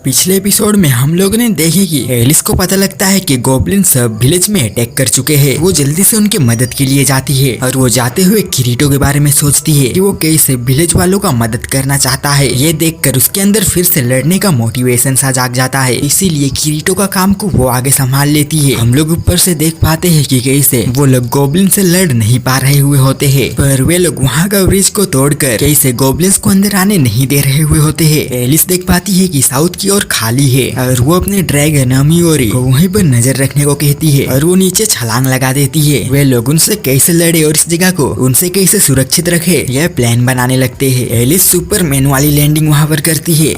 पिछले एपिसोड में हम लोगों ने देखे कि एलिस को पता लगता है कि गोब्लिन सब विलेज में अटैक कर चुके हैं। वो जल्दी से उनकी मदद के लिए जाती है और वो जाते हुए किरीटो के बारे में सोचती है कि वो कैसे विलेज वालों का मदद करना चाहता है। ये देखकर उसके अंदर फिर से लड़ने का मोटिवेशन सा जाग जाता है, इसीलिए किरीटो का काम को वो आगे संभाल लेती है। हम लोग ऊपर से देख पाते हैं कि कैसे वो लोग गोब्लिन से लड़ नहीं पा रहे हुए होते हैं, पर वे लोग वहाँ का ब्रिज को तोड़कर कैसे गोब्लिन्स को अंदर आने नहीं दे रहे हुए होते हैं। एलिस देख पाती है कि साउथ की ओर खाली है और वो अपने ड्रैगन अमियोरी को वहीं पर नजर रखने को कहती है और वो नीचे छलांग लगा देती है। वे लोग उनसे कैसे लड़े और इस जगह को उनसे कैसे सुरक्षित रखे यह प्लान बनाने लगते हैं। एलिस सुपरमैन वाली लैंडिंग वहाँ पर करती है।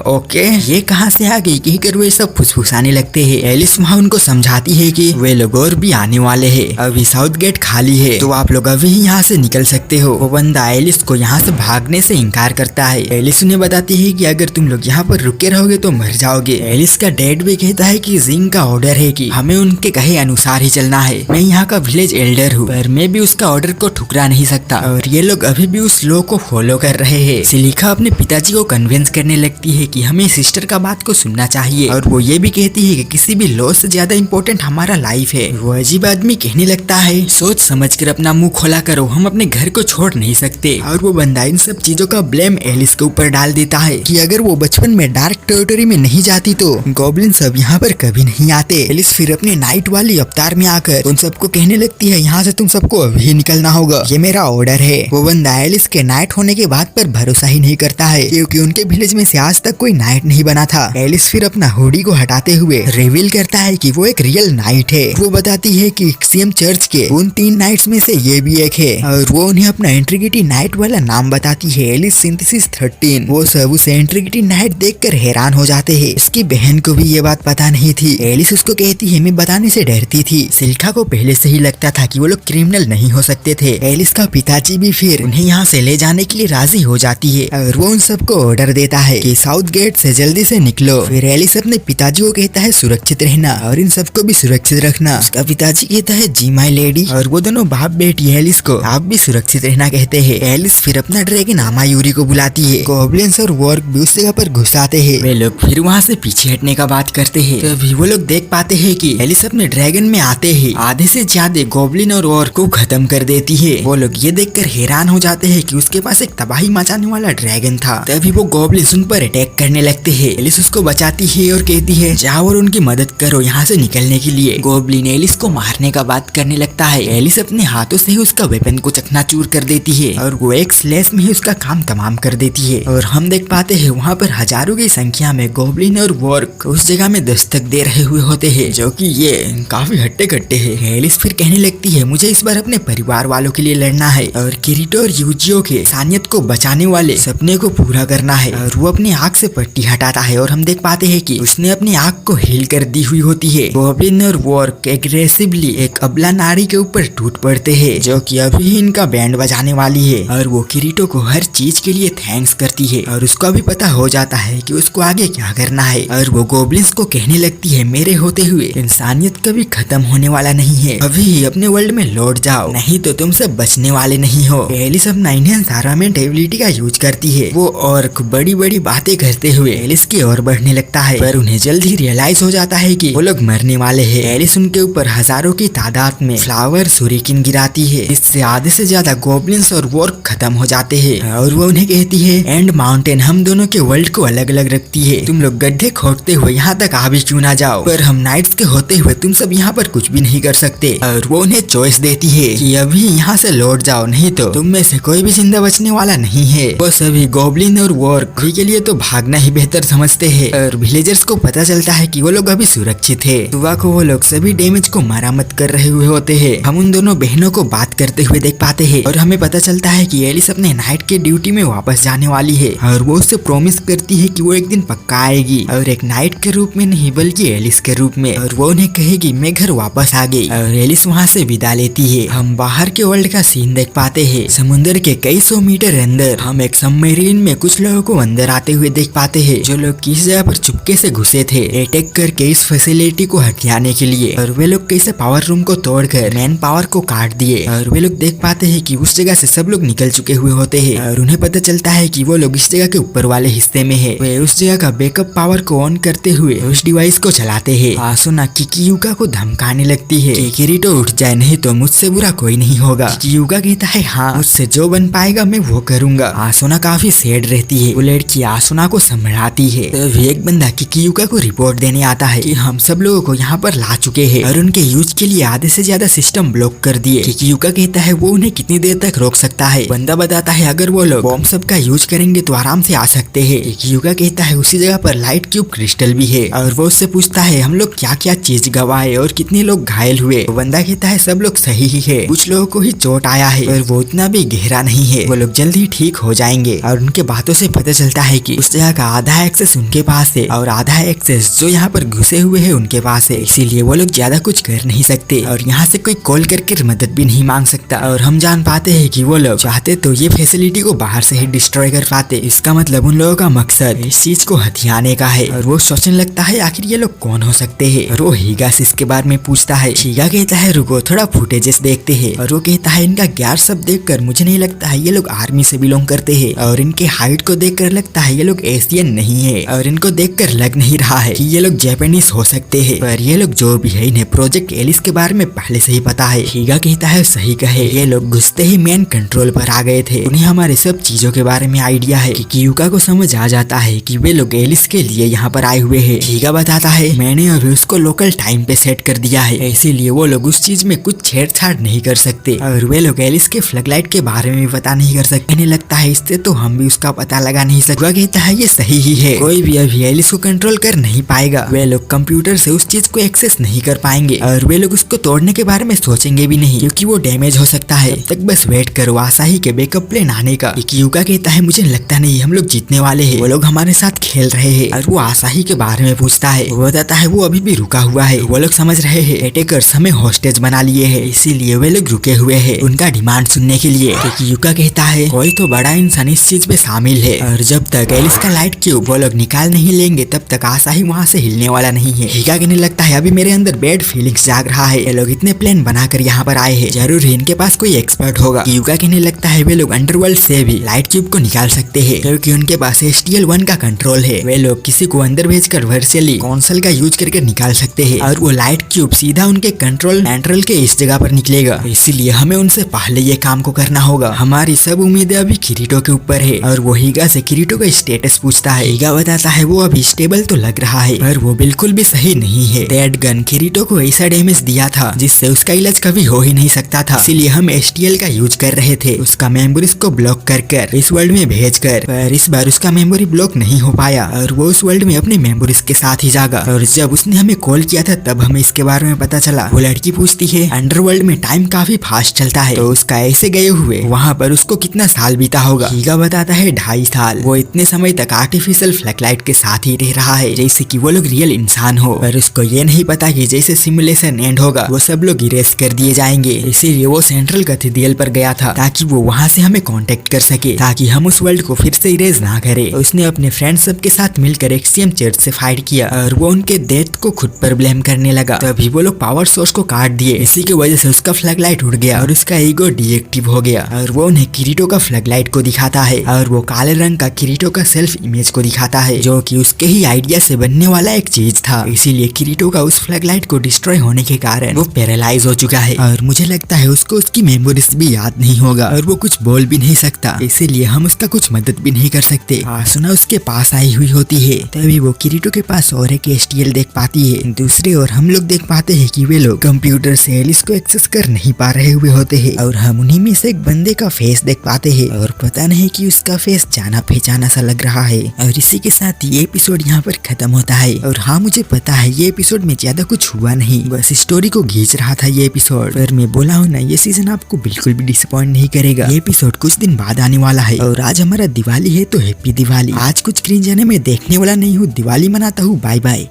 ओके, ये कहाँ से आ गई कहकर वे सब फुसफुसाने लगते हैं। एलिस वहाँ उनको समझाती है कि वे लोग और भी आने वाले हैं, अभी साउथ गेट खाली है तो आप लोग अभी यहाँ से निकल सकते हो। वो बंदा एलिस को यहाँ से भागने से इनकार करता है। एलिस उन्हें बताती है कि अगर तुम लोग यहाँ पर रुके रहोगे तो मर जाओगे। एलिस का डैड भी कहता है कि जिंग का ऑर्डर है कि हमें उनके कहे अनुसार ही चलना है। मैं यहाँ का विलेज एल्डर हूँ, पर मैं भी उसका ऑर्डर को ठुकरा नहीं सकता और ये लोग अभी भी उस लॉ को फॉलो कर रहे हैं। सिलिका अपने पिताजी को कन्विंस करने लगती है कि हमें सिस्टर का बात को सुनना चाहिए और वो ये भी कहती है कि किसी भी लॉ से ज्यादा इम्पोर्टेंट हमारा लाइफ है। वो अजीब आदमी कहने लगता है, सोच समझ कर अपना मुंह खोला करो, हम अपने घर को छोड़ नहीं सकते। और वो बंदा इन सब चीजों का ब्लेम एलिस के ऊपर डाल देता है कि अगर वो बचपन में डार्क टेरिटरी में नहीं जाती तो गॉब्लिन सब यहाँ पर कभी नहीं आते। एलिस फिर अपने नाइट वाली अवतार में आकर उन सबको कहने लगती है, यहाँ से तुम सबको अभी निकलना होगा, ये मेरा ऑर्डर है। वो बंदा एलिस के नाइट होने के बाद पर भरोसा ही नहीं करता है क्योंकि उनके विलेज में से आज तक कोई नाइट नहीं बना था। एलिस फिर अपना हुडी को हटाते हुए रिवील करता है कि वो एक रियल नाइट है। वो बताती है कि सीएम चर्च के उन 3 नाइट्स में से ये भी एक है और वो उन्हें अपना इंट्रिगिटी नाइट वाला नाम बताती है, एलिस सिंथेसिस 13। वो सब उस इंट्रिगिटी नाइट देखकर हैरान हो जाते हैं। इसकी बहन को भी ये बात पता नहीं थी। एलिस उसको कहती है, मैं बताने से डरती थी। सिल्का को पहले से ही लगता था कि वो लोग क्रिमिनल नहीं हो सकते थे। एलिस का पिताजी भी फिर उन्हें यहाँ से ले जाने के लिए राजी हो जाती है और वो उन सबको ऑर्डर देता है कि साउथ गेट से जल्दी से निकलो। फिर एलिस अपने पिताजी को कहता है सुरक्षित रहना और इन सबको भी सुरक्षित रखना। उसका पिताजी कहता है जी माय लेडी और वो दोनों बाप बेटी एलिस को आप भी सुरक्षित रहना कहते हैं। एलिस फिर अपना ड्रैगन अमायूरी को बुलाती है। गॉब्लिन्स और वॉर्क भी उस जगह पर घुस आते हैं। वे लोग फिर वहाँ से पीछे हटने का बात करते हैं। तभी वो लोग देख पाते हैं कि एलिस अपने ड्रैगन में आते ही आधे से ज्यादा गॉब्लिन और वॉर्क को खत्म कर देती है। वो लोग ये देखकर हैरान हो जाते हैं कि उसके पास एक तबाही मचाने वाला ड्रैगन था। तभी वो गॉब्लिन्स उन पर अटैक करने लगते हैं। एलिस उसको बचाती है और कहती है जाओ और उनकी मदद करो यहाँ से निकलने के लिए। गॉब्लिन एलिस को मारने का बात करने लगता है। एलिस अपने हाथों से ही उसका वेपन को चकनाचूर कर देती है और वो एक स्लैश में ही उसका काम तमाम कर देती है। और हम देख पाते हैं वहाँ पर हजारों की संख्या में गॉब्लिन और वॉर्क उस जगह में दस्तक दे रहे हुए होते हैं, जो कि ये काफी हट्टे कट्टे हैं। एलिस फिर कहने लगती है मुझे इस बार अपने परिवार वालों के लिए लड़ना है और किरीटो और यूजियो के इंसानियत को बचाने वाले सपने को पूरा करना है। और वो अपनी आँख से पट्टी हटाता है और हम देख पाते हैं कि उसने अपनी आँख को हील कर दी हुई होती है। गॉब्लिन और वॉर्क एग्रेसिवली एक अबला नारी के ऊपर टूट पड़ते हैं, जो कि अभी ही इनका बैंड बजाने वाली है। और वो किरीटो को हर चीज के लिए थैंक्स करती है और उसको भी पता हो जाता है कि उसको आगे क्या करना है। और वो गॉब्लिन्स को कहने लगती है मेरे होते हुए इंसानियत कभी खत्म होने वाला नहीं है, अभी अपने वर्ल्ड में लौट जाओ नहीं तो तुम सब बचने वाले नहीं हो। एलिस अपना इनहेंस आर्मामेंट एबिलिटी का यूज करती है। वो और बड़ी बड़ी बातें करते हुए एलिस की ओर बढ़ने लगता है, पर उन्हें जल्द ही रियलाइज हो जाता है कि वो लोग मरने वाले हैं। एलिस उनके ऊपर हजारों की तादाद में फ्लावर सुरिकिन गिराती है, इससे आधे से ज्यादा गॉब्लिन्स और वॉर्क खत्म हो जाते हैं। और वो उन्हें कहती है एंड माउंटेन हम दोनों के वर्ल्ड को अलग अलग रखती है, तुम लोग गड्ढे खोदते हुए यहाँ तक आ भी क्यों ना जाओ, पर हम नाइट्स के होते हुए तुम सब यहाँ पर कुछ भी नहीं कर सकते। और वो उन्हें चॉइस देती है कि अभी यहाँ से लौट जाओ नहीं तो तुम में से कोई भी जिंदा बचने वाला नहीं है। वो सभी गॉब्लिन और वॉर्क के लिए तो भागना ही बेहतर समझते हैं। और विलेजर्स को पता चलता है कि वो लोग अभी सुरक्षित है। सुबह को वो लोग सभी डैमेज को मरम्मत कर रहे हुए होते हैं। हम उन दोनों बहनों को बात करते हुए देख पाते हैं और हमें पता चलता है कि एलिस अपने नाइट के ड्यूटी में वापस जाने वाली है और वो उससे प्रॉमिस करती है कि वो एक दिन पक्का आएगी और एक नाइट के रूप में नहीं बल्कि एलिस के रूप में। और वो उन्हें कहेगी मैं घर वापस आ गई और एलिस वहाँ से विदा लेती है। हम बाहर के वर्ल्ड का सीन देख पाते हैं। समुद्र के कई 100 मीटर अंदर हम एक सबमरीन में कुछ लोगों को अंदर आते हुए देख पाते हैं, जो लोग किस जगह पर चुपके से घुसे थे अटैक करके इस फैसिलिटी को हथियाने के लिए। और वे लोग कैसे पावर रूम को तोड़कर मैन पावर को काट दिए। और वे लोग देख पाते हैं कि उस जगह से सब लोग निकल चुके हुए होते हैं और उन्हें पता चलता है कि वो लोग इस जगह के ऊपर वाले हिस्से में है। वे उस जगह जगह का बैकअप पावर को ऑन करते हुए उस डिवाइस को चलाते हैं। आसुना किकियुका को धमकाने लगती है कि किरीटो उठ जाए, नहीं तो मुझसे बुरा कोई नहीं होगा। किकियुका कहता है हाँ, मुझसे जो बन पाएगा मैं वो करूंगा। आसुना काफी सैड रहती है। वो लड़की आसुना को संभालती है। तभी एक बंदा किकियुका को रिपोर्ट देने आता है कि हम सब लोगों को यहाँ पर ला चुके हैं और उनके यूज के लिए आधे से ज्यादा सिस्टम ब्लॉक कर दिए। किकियुका कहता है वो उन्हें कितनी देर तक रोक सकता है। बंदा बताता है अगर वो लोग बॉम्ब सब का यूज करेंगे तो आराम से आ सकते हैं। किकियुका कहता है उसी जगह पर लाइट क्यूब क्रिस्टल भी है और वो उससे पूछता है हम लोग क्या क्या चीज गवाए और कितने लोग घायल हुए। बंदा कहता है सब लोग सही ही है, कुछ लोगों को ही चोट आया है और वो उतना भी गहरा नहीं है, वो लोग जल्द ही ठीक हो जाएंगे। और उनके बातों से पता चलता है कि उस जगह का आधा एक्सेस उनके पास है और आधा एक्सेस जो यहाँ पर घुसे हुए है उनके पास है, इसीलिए वो लोग ज्यादा कुछ कर नहीं सकते और यहाँ से कोई कॉल करके मदद भी नहीं मांग सकता। और हम जान पाते हैं कि वो लोग चाहते तो ये फैसिलिटी को बाहर से ही डिस्ट्रॉय कर पाते। इसका मतलब उन लोगों का मकसद इस चीज को हथियाने का है। और वो सोचने लगता है आखिर ये लोग कौन हो सकते हैं। और वो हीगा से इसके बारे में पूछता है। हीगा कहता है रुको थोड़ा फुटेजेस देखते हैं। और वो कहता है इनका गैर सब देखकर मुझे नहीं लगता है ये लोग आर्मी से बिलोंग करते हैं और इनके हाइट को देखकर लगता है ये लोग एशियन नहीं है और इनको देखकर लग नहीं रहा है कि ये लोग जापानीज हो सकते हैं। पर ये लोग जो भी है इन्हें प्रोजेक्ट एलिस के बारे में पहले से ही पता है। हीगा कहता है सही कहे, ये लोग घुसते ही मेन कंट्रोल पर आ गए थे, उन्हें हमारे सब चीजों के बारे में आइडिया है। किकियुका को समझ आ जाता है कि वे लोग एलिस के लिए यहाँ पर आए हुए हैं। हीगा बताता है मैंने अभी उसको लोकल टाइम पे सेट कर दिया है, इसीलिए वो लोग उस चीज में कुछ छेड़छाड़ नहीं कर सकते और वे लोग एलिस के फ्लड लाइट के बारे में भी पता नहीं कर सकते। इन्हें लगता है इससे तो हम भी उसका पता लगा नहीं सकते। कहता है ये सही ही है, कोई भी अभी एलिस को कंट्रोल कर नहीं पाएगा। वे लोग कंप्यूटर से उस चीज को एक्सेस नहीं कर पाएंगे और वे लोग उसको तोड़ने के बारे में सोचेंगे भी नहीं क्योंकि वो डैमेज हो सकता है। तब तक बस वेट करो आसाही के बैकअप प्लान आने का। किकियुका कहता है मुझे लगता नहीं हम लोग जीतने वाले हैं, वो लोग हमारे साथ खेल रहे हैं। और वो आसाही के बारे में पूछता है। वो बताता है वो अभी भी रुका हुआ है, वो लोग समझ रहे हैं अटैकर्स हमें हॉस्टेज बना लिए है, इसीलिए वे लोग रुके हुए है उनका डिमांड सुनने के लिए। किकियुका कहता है कोई तो बड़ा इंसान इस चीज में शामिल है और जब तक एलिस का लाइट क्यूब वो लोग निकाल नहीं लेंगे तब तक आसाही वहाँ से हिलने वाला नहीं है। हीगा कहने लगता है अभी मेरे अंदर बैड फीलिंग्स जाग रहा है, ये लोग इतने प्लान बनाकर यहाँ पर आए हैं, जरूर ही इनके पास कोई एक्सपर्ट होगा। यूका कहने लगता है वे लोग अंडरवर्ल्ड से भी लाइट क्यूब को निकाल सकते हैं क्योंकि उनके पास STL-1 का कंट्रोल है। वे लोग किसी को अंदर भेजकर वर्चुअली कंसोल का यूज करके निकाल सकते हैं और वो लाइट क्यूब सीधा उनके कंट्रोल सेंट्रल के इस जगह पर निकलेगा, इसीलिए हमें उनसे पहले ये काम को करना होगा। हमारी सब उम्मीदें अभी किरीटो के ऊपर है। और वो हीगा से किरीटो का स्टेटस पूछता है। हीगा बताता है वो अभी स्टेबल तो लग रहा है पर वो बिल्कुल भी सही नहीं है। दैट गन किरीटो को ऐसा डैमेज दिया था जिससे उसका इलाज कभी हो ही नहीं सकता था, इसीलिए हम STL का यूज कर रहे थे उसका मेमोरीज को ब्लॉक कर इस वर्ल्ड में भेजकर। पर इस बार उसका मेमोरी ब्लॉक नहीं हो पाया और वो उस वर्ल्ड में अपने मेमोरीज के साथ ही जागा। और जब उसने हमें कॉल किया था तब हमें इसके बारे में पता चला। वो लड़की पूछती है अंडरवर्ल्ड में टाइम काफी फास्ट चलता है तो उसका ऐसे गए हुए वहाँ पर उसको कितना साल बीता होगा। हीगा बताता है 2.5 साल। वो इतने समय तक आर्टिफिशियल फ्लैशलाइट के साथ ही रह रहा है जैसे कि वो लोग रियल इंसान हो, पर उसको ये नहीं पता कि जैसे सिमुलेशन एंड होगा वो सब लोग इरेज कर दिए जाएंगे। इसीलिए वो सेंट्रल कैथेड्रल पर गया था ताकि वो वहाँ से हमें कांटेक्ट कर सके ताकि हम उस वर्ल्ड को फिर से इरेज ना करें। उसने अपने फ्रेंड्स सब के साथ मिलकर एक्सियम चर्च से फाइट किया और वो उनके डेथ को खुद पर ब्लेम करने लगा। तभी वो लोग पावर सोर्स को काट दिए, इसी की वजह से उसका फ्लैशलाइट उड़ गया और उसका ईगो डीएक्टिव हो गया। और वो उन्हें किरीटो का फ्लैशलाइट को दिखाता है और वो काले रंग का किरीटो का सेल्फ इमेज को दिखाता है जो कि उसके ही आइडिया से बनने वाला एक चीज था। इसीलिए किरीटो का उस फ्लैशलाइट को डिस्ट्रॉय होने के कारण वो पैरालाइज हो चुका है और मुझे लगता है उसको उसकी मेमोरीज भी याद नहीं होगा और वो कुछ बोल भी नहीं सकता, इसीलिए हम उसका कुछ मदद भी नहीं कर सकते। आसुना उसके पास आई हुई होती है, तभी वो किरीटो के पास और एक STL देख पाती है। दूसरे और हम लोग देख पाते हैं कि वे लोग कंप्यूटर से एलिस को एक्सेस कर नहीं पा रहे हुए होते हैं और हम उन्हीं में से एक बंदे का फेस देख पाते हैं और पता नहीं कि उसका फेस जाना पहचाना सा लग रहा है। और इसी के साथ ये एपिसोड यहाँ पर खत्म होता है। और हाँ मुझे पता है ये एपिसोड में ज्यादा कुछ हुआ नहीं, बस स्टोरी को खींच रहा था ये एपिसोड, पर मैं बोला हूँ ना ये सीजन आपको बिल्कुल भी डिसअपॉइंट नहीं करेगा। ये एपिसोड कुछ दिन बाद आने वाला है और आज हमारा दिवाली है तो हैप्पी दिवाली। आज कुछ क्रिंज आने में देखने वाला नहीं हूँ, दिवाली मनाता हूँ, बाय बाय।